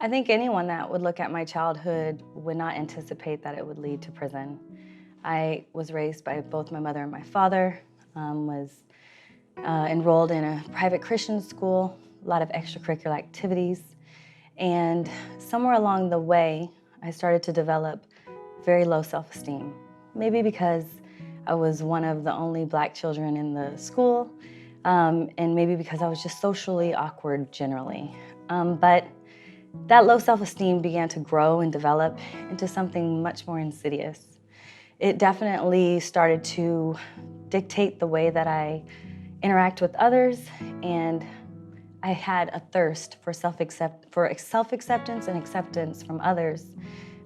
I think anyone that would look at my childhood would not anticipate that it would lead to prison. I was raised by both my mother and my father, was enrolled in a private Christian school, a lot of extracurricular activities, and somewhere along the way, I started to develop very low self-esteem. Maybe because I was one of the only Black children in the school, and maybe because I was just socially awkward generally. But that low self-esteem began to grow and develop into something much more insidious. It definitely started to dictate the way that I interact with others, and I had a thirst for self-acceptance and acceptance from others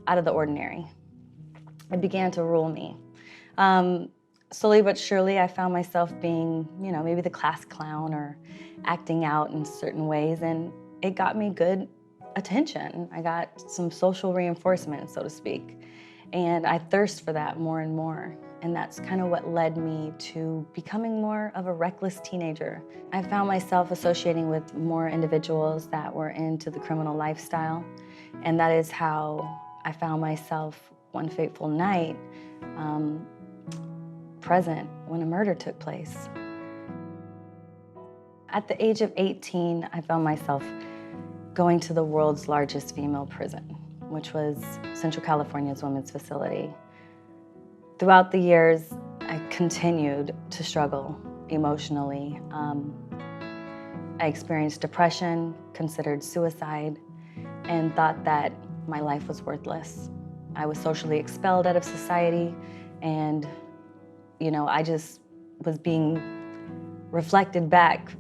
out of the ordinary. It began to rule me. Slowly but surely, I found myself being, maybe the class clown or acting out in certain ways, and it got me good attention. I got some social reinforcement, so to speak, and I thirst for that more and more. And that's kind of what led me to becoming more of a reckless teenager. I found myself associating with more individuals that were into the criminal lifestyle, and that is how I found myself one fateful night present when a murder took place. At the age of 18, I found myself going to the world's largest female prison, which was Central California's women's facility. Throughout the years, I continued to struggle emotionally. I experienced depression, considered suicide, and thought that my life was worthless. I was socially expelled out of society, and I just was being reflected back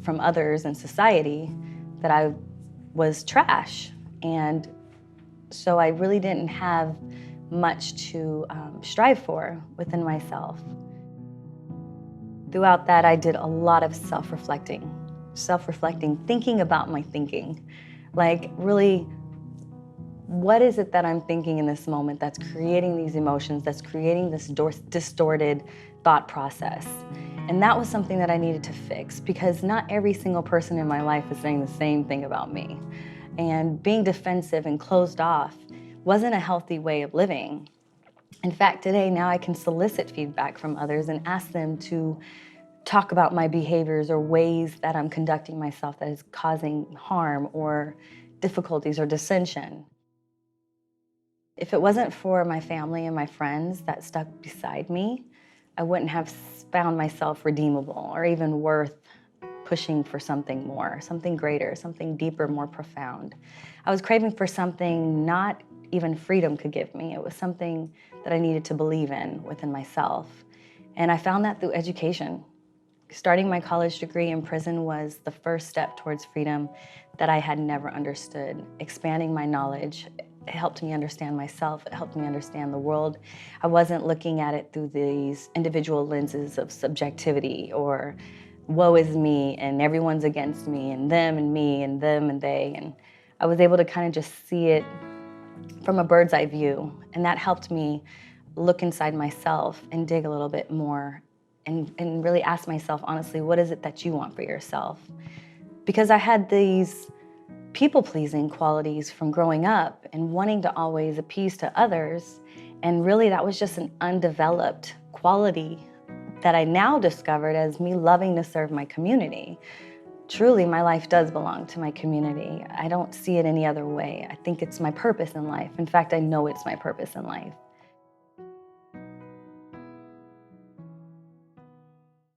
from others in society that I was trash. And so I really didn't have much to strive for within myself. Throughout that, I did a lot of self-reflecting, thinking about my thinking. Like, really, what is it that I'm thinking in this moment that's creating these emotions, that's creating this distorted thought process? And that was something that I needed to fix, because not every single person in my life is saying the same thing about me. And being defensive and closed off wasn't a healthy way of living. In fact, today, now I can solicit feedback from others and ask them to talk about my behaviors or ways that I'm conducting myself that is causing harm or difficulties or dissension. If it wasn't for my family and my friends that stuck beside me, I wouldn't have found myself redeemable or even worth pushing for something more, something greater, something deeper, more profound. I was craving for something not even freedom could give me. It was something that I needed to believe in within myself. And I found that through education. Starting my college degree in prison was the first step towards freedom that I had never understood. Expanding my knowledge, it helped me understand myself, it helped me understand the world. I wasn't looking at it through these individual lenses of subjectivity or woe is me and everyone's against me and them and me and them and they. And I was able to kind of just see it from a bird's eye view. And that helped me look inside myself and dig a little bit more and really ask myself, honestly, what is it that you want for yourself? Because I had these people-pleasing qualities from growing up and wanting to always appease to others. And really that was just an undeveloped quality that I now discovered as me loving to serve my community. Truly, my life does belong to my community. I don't see it any other way. I think it's my purpose in life. In fact, I know it's my purpose in life.